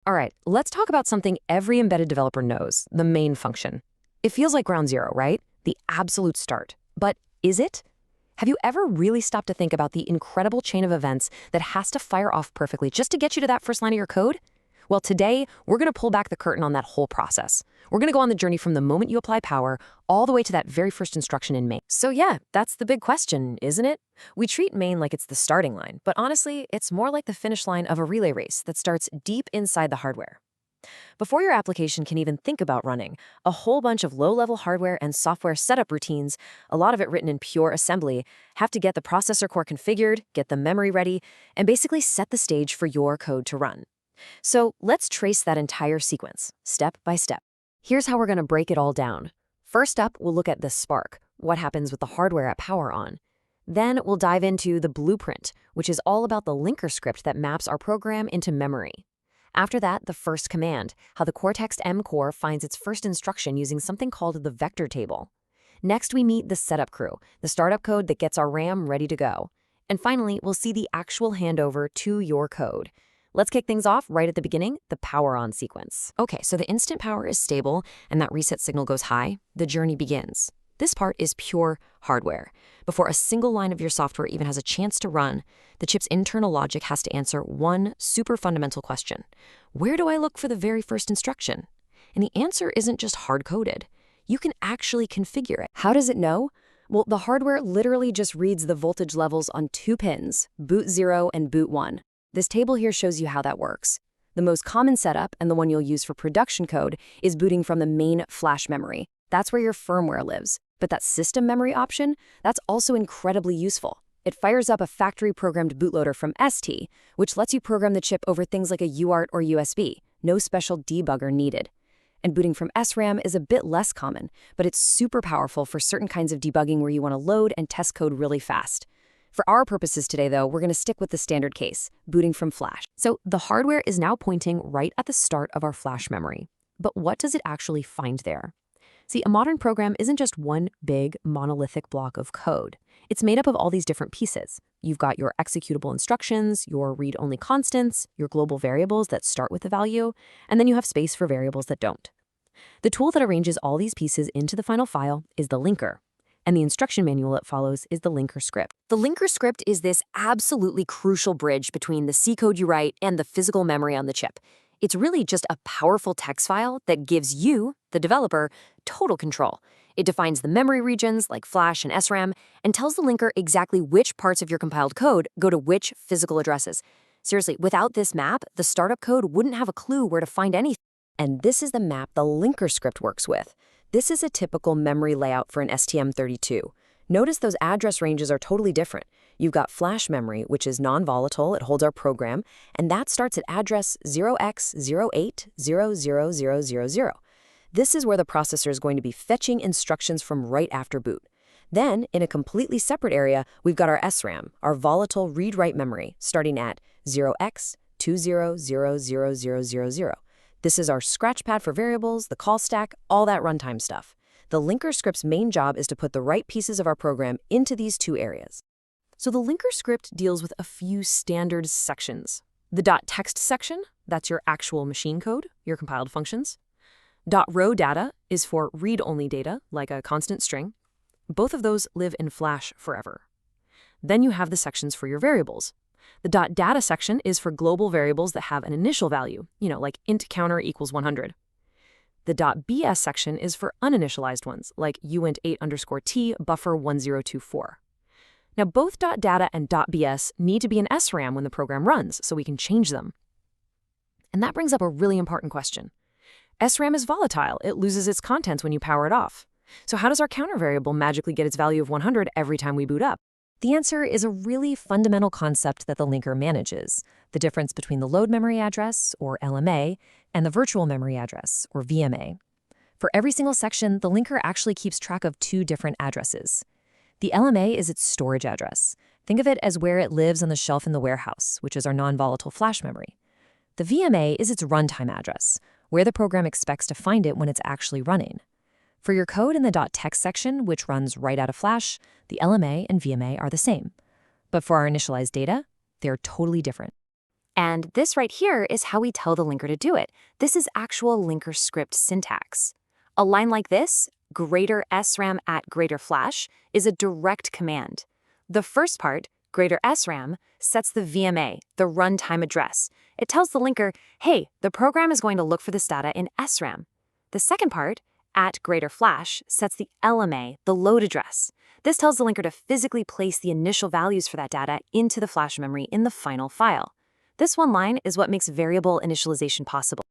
All right, let's talk about something every embedded developer knows, the main function. It feels like ground zero, right? The absolute start. But is it? Have you ever really stopped to think about the incredible chain of events that has to fire off perfectly just to get you to that first line of your code? Well, today, we're going to pull back the curtain on that whole process. We're going to go on the journey from the moment you apply power all the way to that very first instruction in main. So yeah, that's the big question, isn't it? We treat main like it's the starting line, but honestly, it's more like the finish line of a relay race that starts deep inside the hardware. Before your application can even think about running, a whole bunch of low-level hardware and software setup routines, a lot of it written in pure assembly, have to get the processor core configured, get the memory ready, and basically set the stage for your code to run. So let's trace that entire sequence, step by step. Here's how we're going to break it all down. First up, we'll look at the spark, what happens with the hardware at power on. Then we'll dive into the blueprint, which is all about the linker script that maps our program into memory. After that, the first command, how the Cortex-M core finds its first instruction using something called the vector table. Next, we meet the setup crew, the startup code that gets our RAM ready to go. And finally, we'll see the actual handover to your code. Let's kick things off right at the beginning, the power on sequence. Okay, so the instant power is stable and that reset signal goes high. The journey begins. This part is pure hardware. Before a single line of your software even has a chance to run, the chip's internal logic has to answer one super fundamental question. Where do I look for the very first instruction? And the answer isn't just hard-coded. You can actually configure it. How does it know? Well, the hardware literally just reads the voltage levels on two pins, boot 0 and boot 1. This table here shows you how that works. The most common setup, and the one you'll use for production code, is booting from the main flash memory. That's where your firmware lives. But that system memory option, that's also incredibly useful. It fires up a factory-programmed bootloader from ST, which lets you program the chip over things like a UART or USB. No special debugger needed. And booting from SRAM is a bit less common, but it's super powerful for certain kinds of debugging where you want to load and test code really fast. For our purposes today, though, we're going to stick with the standard case, booting from flash. So the hardware is now pointing right at the start of our flash memory. But what does it actually find there? See, a modern program isn't just one big monolithic block of code. It's made up of all these different pieces. You've got your executable instructions, your read-only constants, your global variables that start with a value, and then you have space for variables that don't. The tool that arranges all these pieces into the final file is the linker. And the instruction manual it follows is the linker script. The linker script is this absolutely crucial bridge between the C code you write and the physical memory on the chip. It's really just a powerful text file that gives you, the developer, total control. It defines the memory regions, like flash and SRAM, and tells the linker exactly which parts of your compiled code go to which physical addresses. Seriously, without this map, the startup code wouldn't have a clue where to find anything. And this is the map the linker script works with. This is a typical memory layout for an STM32. Notice those address ranges are totally different. You've got flash memory, which is non-volatile, it holds our program, and that starts at address 0x08000000. This is where the processor is going to be fetching instructions from right after boot. Then, in a completely separate area, we've got our SRAM, our volatile read-write memory, starting at 0x20000000. This is our scratchpad for variables, the call stack, all that runtime stuff. The linker script's main job is to put the right pieces of our program into these two areas. So the linker script deals with a few standard sections. The .text section, that's your actual machine code, your compiled functions. .row data is for read-only data, like a constant string. Both of those live in flash forever. Then you have the sections for your variables. The .data section is for global variables that have an initial value, like int counter equals 100. The .bs section is for uninitialized ones, like uint8_t buffer 1024. Now, both .data and .bs need to be in SRAM when the program runs, so we can change them. And that brings up a really important question. SRAM is volatile. It loses its contents when you power it off. So how does our counter variable magically get its value of 100 every time we boot up? The answer is a really fundamental concept that the linker manages, the difference between the load memory address, or LMA, and the virtual memory address, or VMA. For every single section, the linker actually keeps track of two different addresses. The LMA is its storage address. Think of it as where it lives on the shelf in the warehouse, which is our non-volatile flash memory. The VMA is its runtime address, where the program expects to find it when it's actually running. For your code in the .text section, which runs right out of flash, the LMA and VMA are the same. But for our initialized data, they're totally different. And this right here is how we tell the linker to do it. This is actual linker script syntax. A line like this, greater SRAM at greater flash, is a direct command. The first part, greater SRAM, sets the VMA, the runtime address. It tells the linker, hey, the program is going to look for this data in SRAM. The second part, at greater flash, sets the LMA, the load address. This tells the linker to physically place the initial values for that data into the flash memory in the final file. This one line is what makes variable initialization possible.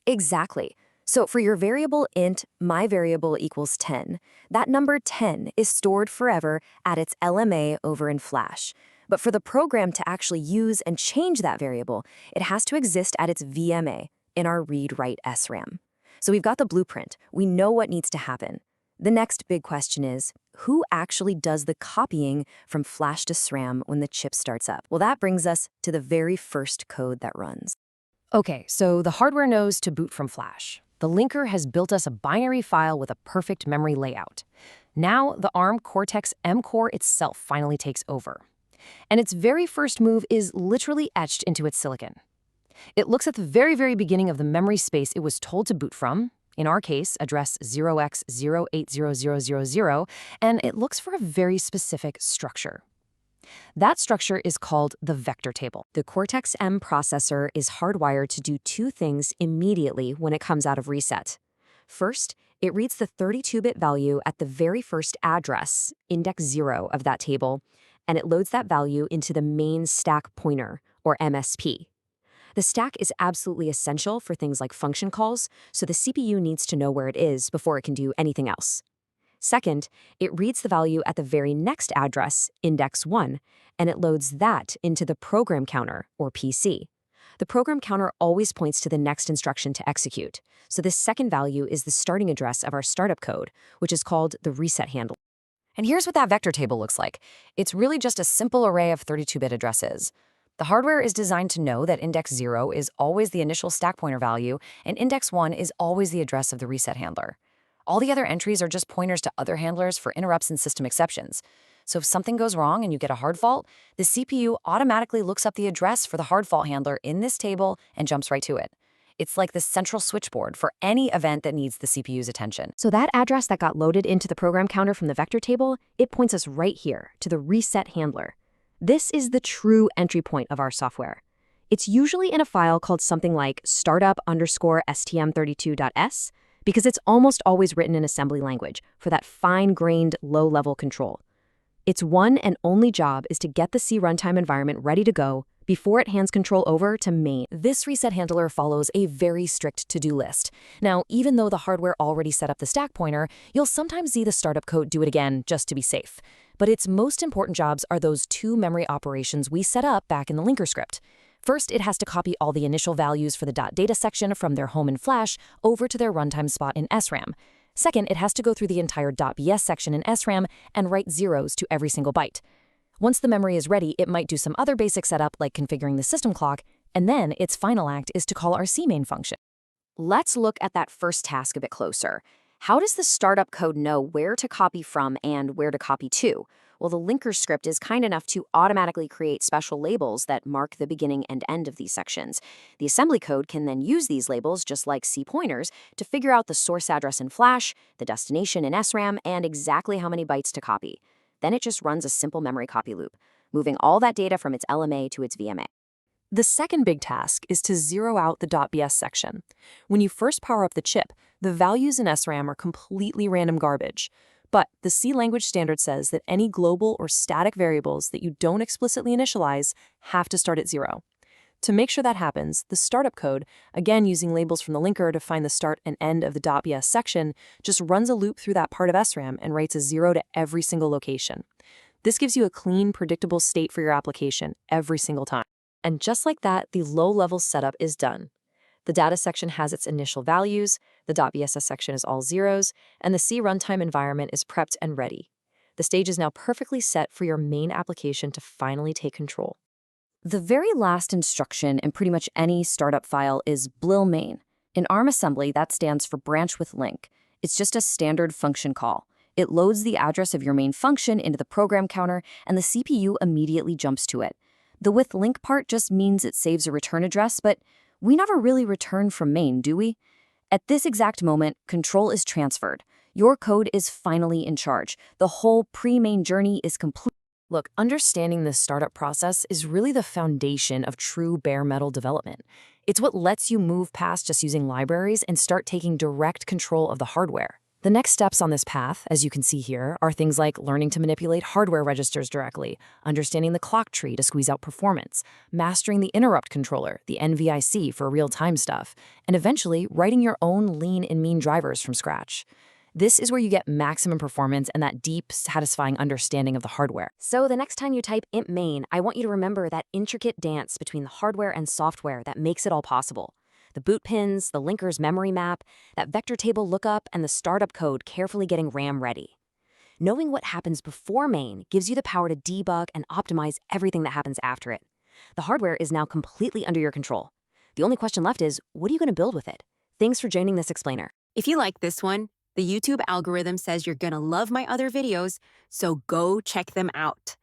Exactly. So for your variable int, my variable equals 10, that number 10 is stored forever at its LMA over in flash. But for the program to actually use and change that variable, it has to exist at its VMA in our read-write SRAM. So we've got the blueprint. We know what needs to happen. The next big question is, who actually does the copying from flash to SRAM when the chip starts up? Well, that brings us to the very first code that runs. Okay, so the hardware knows to boot from flash. The linker has built us a binary file with a perfect memory layout. Now, the ARM Cortex-M core itself finally takes over. And its very first move is literally etched into its silicon. It looks at the very, very beginning of the memory space it was told to boot from, in our case, address 0x080000, and it looks for a very specific structure. That structure is called the vector table. The Cortex-M processor is hardwired to do two things immediately when it comes out of reset. First, it reads the 32-bit value at the very first address, index 0 of that table, and it loads that value into the main stack pointer, or MSP. The stack is absolutely essential for things like function calls, so the CPU needs to know where it is before it can do anything else. Second, it reads the value at the very next address, index 1, and it loads that into the program counter, or PC. The program counter always points to the next instruction to execute, so this second value is the starting address of our startup code, which is called the reset handle. And here's what that vector table looks like. It's really just a simple array of 32-bit addresses. The hardware is designed to know that index 0 is always the initial stack pointer value, and index 1 is always the address of the reset handler. All the other entries are just pointers to other handlers for interrupts and system exceptions. So if something goes wrong and you get a hard fault, the CPU automatically looks up the address for the hard fault handler in this table and jumps right to it. It's like the central switchboard for any event that needs the CPU's attention. So that address that got loaded into the program counter from the vector table, it points us right here to the reset handler. This is the true entry point of our software. It's usually in a file called something like startup_stm32.s, because it's almost always written in assembly language for that fine-grained, low-level control. Its one and only job is to get the C runtime environment ready to go before it hands control over to main. This reset handler follows a very strict to-do list. Now, even though the hardware already set up the stack pointer, you'll sometimes see the startup code do it again just to be safe. But its most important jobs are those two memory operations we set up back in the linker script. First, it has to copy all the initial values for the .data section from their home in Flash over to their runtime spot in SRAM. Second, it has to go through the entire .bs section in SRAM and write zeros to every single byte. Once the memory is ready, it might do some other basic setup like configuring the system clock, and then its final act is to call our cmain function. Let's look at that first task a bit closer. How does the startup code know where to copy from and where to copy to? Well, the linker script is kind enough to automatically create special labels that mark the beginning and end of these sections. The assembly code can then use these labels, just like C pointers, to figure out the source address in Flash, the destination in SRAM, and exactly how many bytes to copy. Then it just runs a simple memory copy loop, moving all that data from its LMA to its VMA. The second big task is to zero out the .bs section. When you first power up the chip, the values in SRAM are completely random garbage. But the C language standard says that any global or static variables that you don't explicitly initialize have to start at 0. To make sure that happens, the startup code, again using labels from the linker to find the start and end of the .bs section, just runs a loop through that part of SRAM and writes a 0 to every single location. This gives you a clean, predictable state for your application every single time. And just like that, the low-level setup is done. The data section has its initial values, the .bss section is all zeros, and the C runtime environment is prepped and ready. The stage is now perfectly set for your main application to finally take control. The very last instruction in pretty much any startup file is blil main. In ARM assembly, that stands for branch with link. It's just a standard function call. It loads the address of your main function into the program counter, and the CPU immediately jumps to it. The with link part just means it saves a return address, but we never really return from main, do we? At this exact moment, control is transferred. Your code is finally in charge. The whole pre-main journey is complete. Look, understanding this startup process is really the foundation of true bare metal development. It's what lets you move past just using libraries and start taking direct control of the hardware. The next steps on this path, as you can see here, are things like learning to manipulate hardware registers directly, understanding the clock tree to squeeze out performance, mastering the interrupt controller, the NVIC for real-time stuff, and eventually writing your own lean and mean drivers from scratch. This is where you get maximum performance and that deep, satisfying understanding of the hardware. So the next time you type int main, I want you to remember that intricate dance between the hardware and software that makes it all possible. The boot pins, the linker's memory map, that vector table lookup, and the startup code carefully getting RAM ready. Knowing what happens before main gives you the power to debug and optimize everything that happens after it. The hardware is now completely under your control. The only question left is, what are you going to build with it? Thanks for joining this explainer. If you like this one, the YouTube algorithm says you're gonna love my other videos, so go check them out.